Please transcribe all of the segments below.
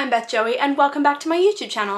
I'm Beth Joey and welcome back to my YouTube channel.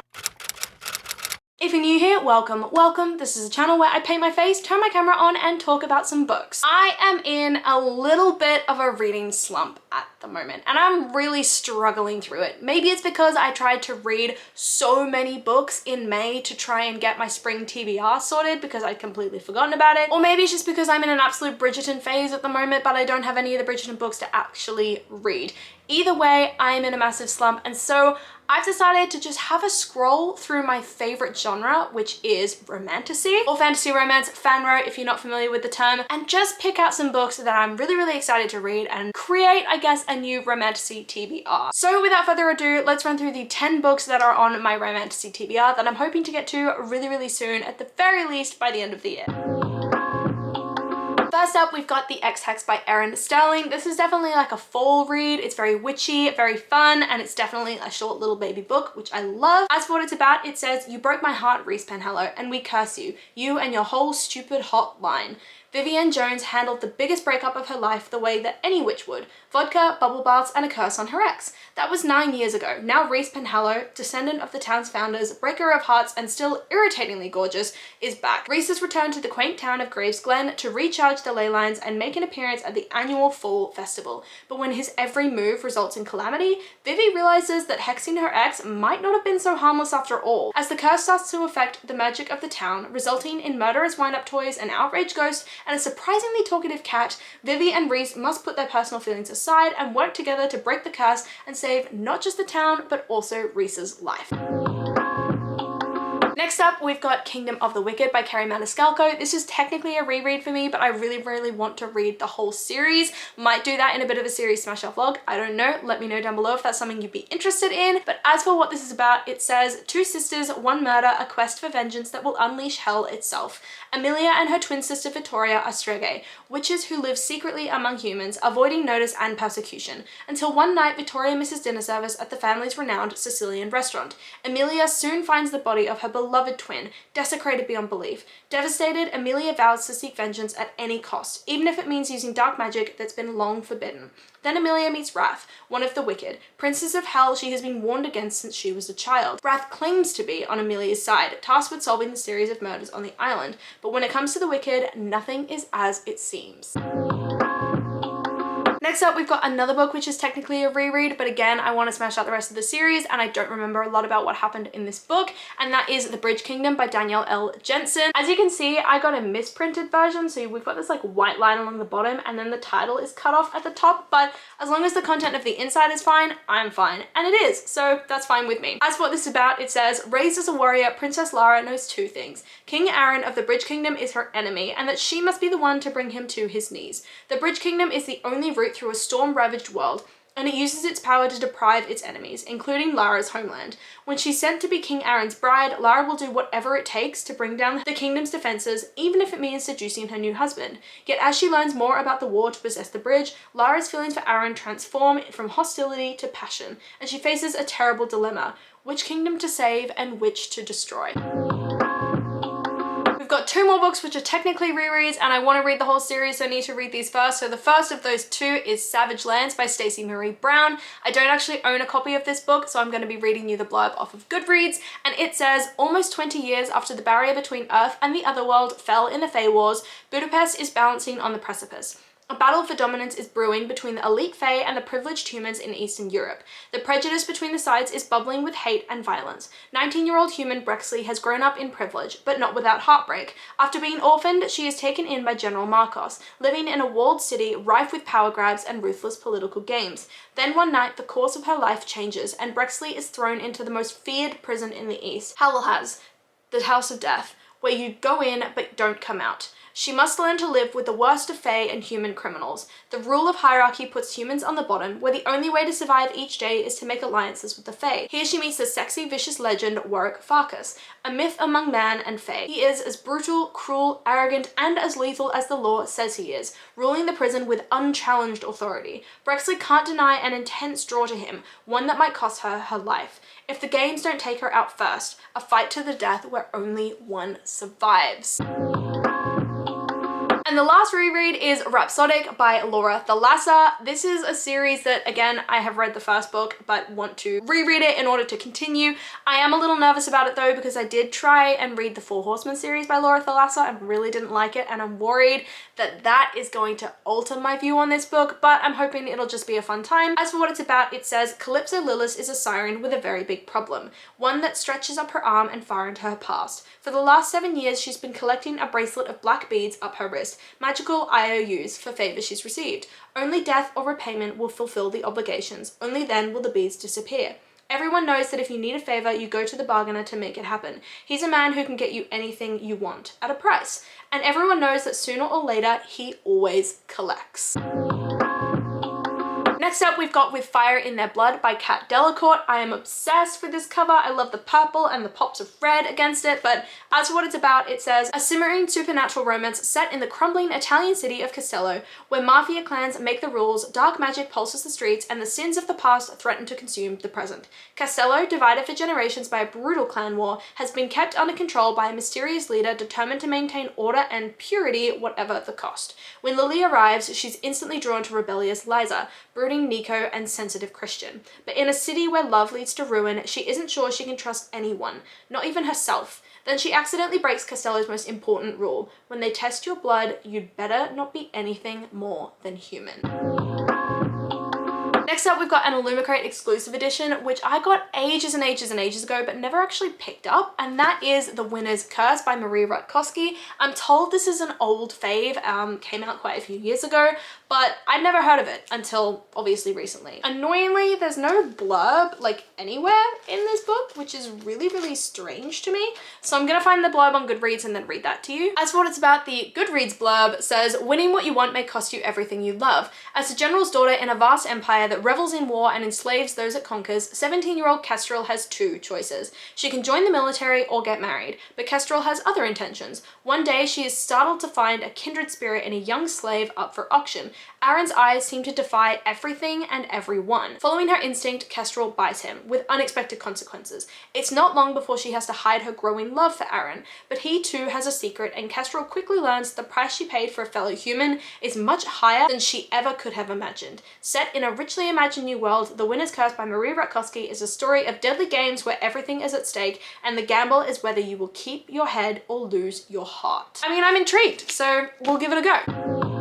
If you're new here, welcome, welcome. This is a channel where I paint my face, turn my camera on and talk about some books. I am in a little bit of a reading slump at the moment and I'm really struggling through it. Maybe it's because I tried to read so many books in May to try and get my spring TBR sorted because I'd completely forgotten about it. Or maybe it's just because I'm in an absolute Bridgerton phase at the moment, but I don't have any of the Bridgerton books to actually read. Either way, I'm in a massive slump, and so I've decided to just have a scroll through my favorite genre, which is romantasy or fantasy romance, fanro if you're not familiar with the term, and just pick out some books that I'm really excited to read and create, I guess, a new romantasy TBR. So without further ado, let's run through the 10 books that are on my romantasy TBR that I'm hoping to get to really soon, at the very least by the end of the year. First up, we've got the Ex Hex by Erin Sterling. This is definitely like a fall read. It's very witchy, very fun, and it's definitely a short little baby book, which I love. As for what it's about, it says, "You broke my heart, Reese Penhallow, and we curse you. You and your whole stupid hot line." Vivienne Jones handled the biggest breakup of her life the way that any witch would. Vodka, bubble baths, and a curse on her ex. That was 9 years ago. Now Reese Penhallow, descendant of the town's founders, breaker of hearts, and still irritatingly gorgeous, is back. Reese has returned to the quaint town of Graves Glen to recharge the ley lines and make an appearance at the annual fall festival. But when his every move results in calamity, Vivi realizes that hexing her ex might not have been so harmless after all, as the curse starts to affect the magic of the town, resulting in murderous wind-up toys, an outraged ghost, and a surprisingly talkative cat. Vivi and Reese must put their personal feelings aside and work together to break the curse and save not just the town, but also Reese's life. Next up, we've got Kingdom of the Wicked by Kerri Maniscalco. This is technically a reread for me, but I really want to read the whole series. Might do that in a bit of a series smash up vlog. I don't know. Let me know down below if that's something you'd be interested in. But as for what this is about, it says, "Two sisters, one murder, a quest for vengeance that will unleash hell itself. Amelia and her twin sister Victoria are Strege, witches who live secretly among humans, avoiding notice and persecution. Until one night, Victoria misses dinner service at the family's renowned Sicilian restaurant. Amelia soon finds the body of her beloved twin, desecrated beyond belief. Devastated, Amelia vows to seek vengeance at any cost, even if it means using dark magic that's been long forbidden. Then Amelia meets Wrath, one of the wicked, princess of hell she has been warned against since she was a child. Wrath claims to be on Amelia's side, tasked with solving the series of murders on the island, but when it comes to the wicked, nothing is as it seems." Next up, we've got another book which is technically a reread, but again, I want to smash out the rest of the series and I don't remember a lot about what happened in this book, and that is The Bridge Kingdom by Danielle L. Jensen. As you can see, I got a misprinted version, so we've got this like white line along the bottom and then the title is cut off at the top, but as long as the content of the inside is fine, I'm fine, and it is, so that's fine with me. As for what this is about, it says, "Raised as a warrior, Princess Lara knows two things. King Aaron of the Bridge Kingdom is her enemy, and that she must be the one to bring him to his knees. The Bridge Kingdom is the only route through a storm-ravaged world, and it uses its power to deprive its enemies, including Lara's homeland. When she's sent to be King Aaron's bride, Lara will do whatever it takes to bring down the kingdom's defenses, even if it means seducing her new husband. Yet as she learns more about the war to possess the bridge, Lara's feelings for Aaron transform from hostility to passion, and she faces a terrible dilemma: which kingdom to save and which to destroy." We've got two more books which are technically rereads, and I want to read the whole series, so I need to read these first. So the first of those two is Savage Lands by Stacey Marie Brown. I don't actually own a copy of this book, so I'm going to be reading you the blurb off of Goodreads, and it says, "Almost 20 years after the barrier between Earth and the Otherworld fell in the Fae Wars, Budapest is balancing on the precipice. A battle for dominance is brewing between the elite Fae and the privileged humans in Eastern Europe. The prejudice between the sides is bubbling with hate and violence. 19-year-old human Brexley has grown up in privilege, but not without heartbreak. After being orphaned, she is taken in by General Marcos, living in a walled city rife with power grabs and ruthless political games. Then one night, the course of her life changes, and Brexley is thrown into the most feared prison in the East, Hallowhas, the House of Death, where you go in but don't come out. She must learn to live with the worst of Fae and human criminals. The rule of hierarchy puts humans on the bottom, where the only way to survive each day is to make alliances with the Fae. Here she meets the sexy, vicious legend Warwick Farkas, a myth among man and Fae. He is as brutal, cruel, arrogant, and as lethal as the law says he is, ruling the prison with unchallenged authority. Brexley can't deny an intense draw to him, one that might cost her her life. If the games don't take her out first, a fight to the death where only one survives." And And the last reread is Rhapsodic by Thalassa. This is a series that, again, I have read the first book but want to reread it in order to continue. I am a little nervous about it though, because I did try and read the Four Horsemen series by Thalassa and really didn't like it, and I'm worried that that is going to alter my view on this book, but I'm hoping it'll just be a fun time. As for what it's about, it says Calypso Lillis is a siren with a very big problem, one that stretches up her arm and far into her past. For the last 7 years, she's been collecting a bracelet of black beads up her wrist, magical IOUs for favors she's received. Only death or repayment will fulfill the obligations. Only then will the beads disappear. Everyone knows that if you need a favor, you go to the bargainer to make it happen. He's a man who can get you anything you want at a price. And everyone knows that sooner or later, he always collects. Next up, we've got With Fire in Their Blood by Delacorte. I am obsessed with this cover. I love the purple and the pops of red against it, but as for what it's about, it says, a simmering supernatural romance set in the crumbling Italian city of Castello, where mafia clans make the rules, dark magic pulses the streets, and the sins of the past threaten to consume the present. Castello, divided for generations by a brutal clan war, has been kept under control by a mysterious leader determined to maintain order and purity whatever the cost. When Lily arrives, she's instantly drawn to rebellious Liza, brooding Nico, and sensitive Christian. But in a city where love leads to ruin, she isn't sure she can trust anyone, not even herself. Then she accidentally breaks Castello's most important rule. When they test your blood, you'd better not be anything more than human. Next up, we've got an Illumicrate exclusive edition, which I got ages and ages and ages ago, but never actually picked up, and that is The Winner's Curse by Rutkoski. I'm told this is an old fave, came out quite a few years ago, but I'd never heard of it until obviously recently. Annoyingly, there's no blurb like anywhere in this book, which is really, really strange to me. So I'm gonna find the blurb on Goodreads and then read that to you. As for what it's about, the Goodreads blurb says, winning what you want may cost you everything you love. As a general's daughter in a vast empire that revels in war and enslaves those it conquers, 17-year-old Kestrel has two choices. She can join the military or get married, but Kestrel has other intentions. One day, she is startled to find a kindred spirit in a young slave up for auction. Aaron's eyes seem to defy everything and everyone. Following her instinct, Kestrel buys him, with unexpected consequences. It's not long before she has to hide her growing love for Aaron, but he too has a secret, and Kestrel quickly learns the price she paid for a fellow human is much higher than she ever could have imagined. Set in a richly imagined new world, The Winner's Curse by Rutkoski is a story of deadly games where everything is at stake, and the gamble is whether you will keep your head or lose your heart. I mean, I'm intrigued, so we'll give it a go.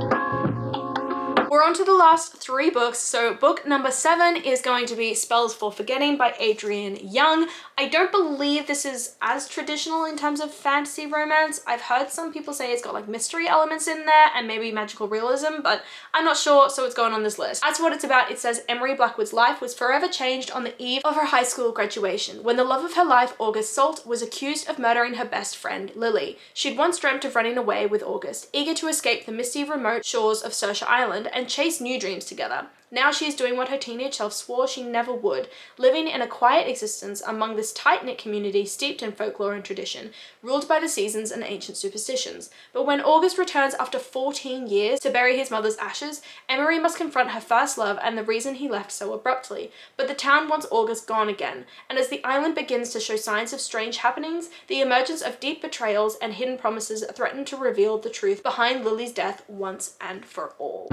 We're on to the last three books. So book number 7 is going to be Spells for Forgetting by Adrienne Young. I don't believe this is as traditional in terms of fantasy romance. I've heard some people say it's got like mystery elements in there and maybe magical realism, but I'm not sure, so it's going on this list. As for what it's about, it says Emery Blackwood's life was forever changed on the eve of her high school graduation, when the love of her life, August Salt, was accused of murdering her best friend, Lily. She'd once dreamt of running away with August, eager to escape the misty, remote shores of Saoirse Island and chase new dreams together. Now she is doing what her teenage self swore she never would, living in a quiet existence among this tight-knit community steeped in folklore and tradition, ruled by the seasons and ancient superstitions. But when August returns after 14 years to bury his mother's ashes, Emery must confront her first love and the reason he left so abruptly. But the town wants August gone again, and as the island begins to show signs of strange happenings, the emergence of deep betrayals and hidden promises threaten to reveal the truth behind Lily's death once and for all.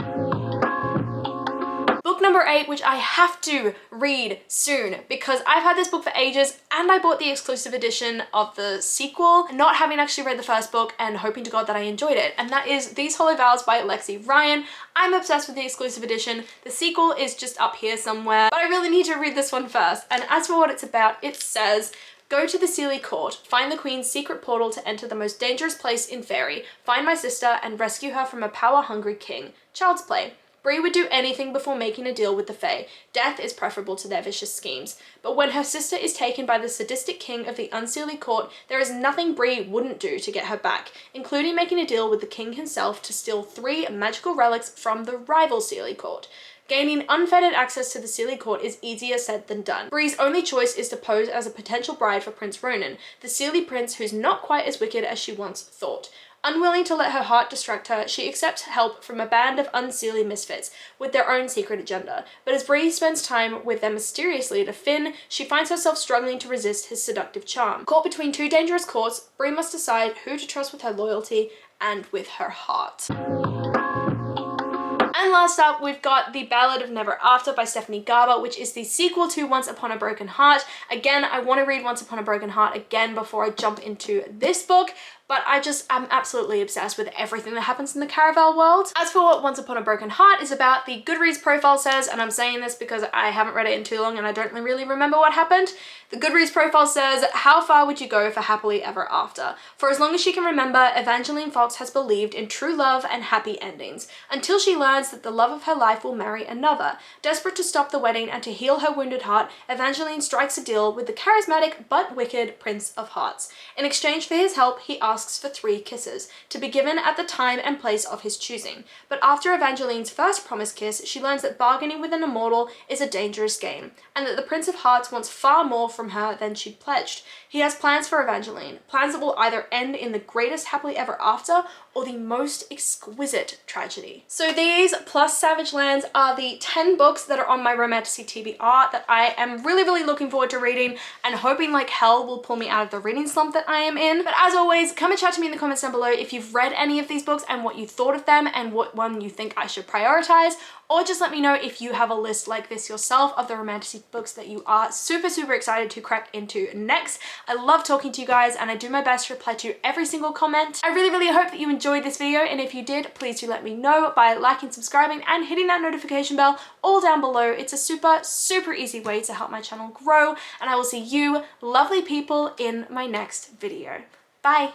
Book number 8, which I have to read soon because I've had this book for ages and I bought the exclusive edition of the sequel, not having actually read the first book and hoping to God that I enjoyed it, and that is These Hollow Vows by Lexi Ryan. I'm obsessed with the exclusive edition. The sequel is just up here somewhere, but I really need to read this one first. And as for what it's about, it says, go to the Sealy Court, find the Queen's secret portal to enter the most dangerous place in Fairy, find my sister and rescue her from a power-hungry king. Child's play. Bree would do anything before making a deal with the Fae. Death is preferable to their vicious schemes. But when her sister is taken by the sadistic king of the Unseelie Court, there is nothing Bree wouldn't do to get her back, including making a deal with the king himself to steal 3 magical relics from the rival Sealy Court. Gaining unfettered access to the Sealy Court is easier said than done. Bree's only choice is to pose as a potential bride for Prince Ronan, the Sealy prince who's not quite as wicked as she once thought. Unwilling to let her heart distract her, she accepts help from a band of Unseelie misfits with their own secret agenda. But as Bree spends time with their mysterious leader, Finn, she finds herself struggling to resist his seductive charm. Caught between 2 dangerous courts, Bree must decide who to trust with her loyalty and with her heart. And last up, we've got The Ballad of Never After by Stephanie Garber, which is the sequel to Once Upon a Broken Heart. Again, I want to read Once Upon a Broken Heart again before I jump into this book, but I'm absolutely obsessed with everything that happens in the Caraval world. As for what Once Upon a Broken Heart is about, the Goodreads profile says, and I'm saying this because I haven't read it in too long and I don't really remember what happened. The Goodreads profile says, how far would you go for happily ever after? For as long as she can remember, Evangeline Fox has believed in true love and happy endings, until she learns that the love of her life will marry another. Desperate to stop the wedding and to heal her wounded heart, Evangeline strikes a deal with the charismatic but wicked Prince of Hearts. In exchange for his help, he asks for 3 kisses, to be given at the time and place of his choosing. But after Evangeline's first promised kiss, she learns that bargaining with an immortal is a dangerous game, and that the Prince of Hearts wants far more from her than she'd pledged. He has plans for Evangeline, plans that will either end in the greatest happily ever after or the most exquisite tragedy. So these plus Savage Lands are the 10 books that are on my Romantasy TBR that I am really looking forward to reading and hoping like hell will pull me out of the reading slump that I am in. But as always, come and chat to me in the comments down below if you've read any of these books and what you thought of them and what one you think I should prioritize, or just let me know if you have a list like this yourself of the Romantasy books that you are super excited to crack into next. I love talking to you guys and I do my best to reply to every single comment. I really hope that you enjoyed this video, and if you did, please do let me know by liking, subscribing, and hitting that notification bell all down below. It's a super easy way to help my channel grow, and I will see you lovely people in my next video. Bye!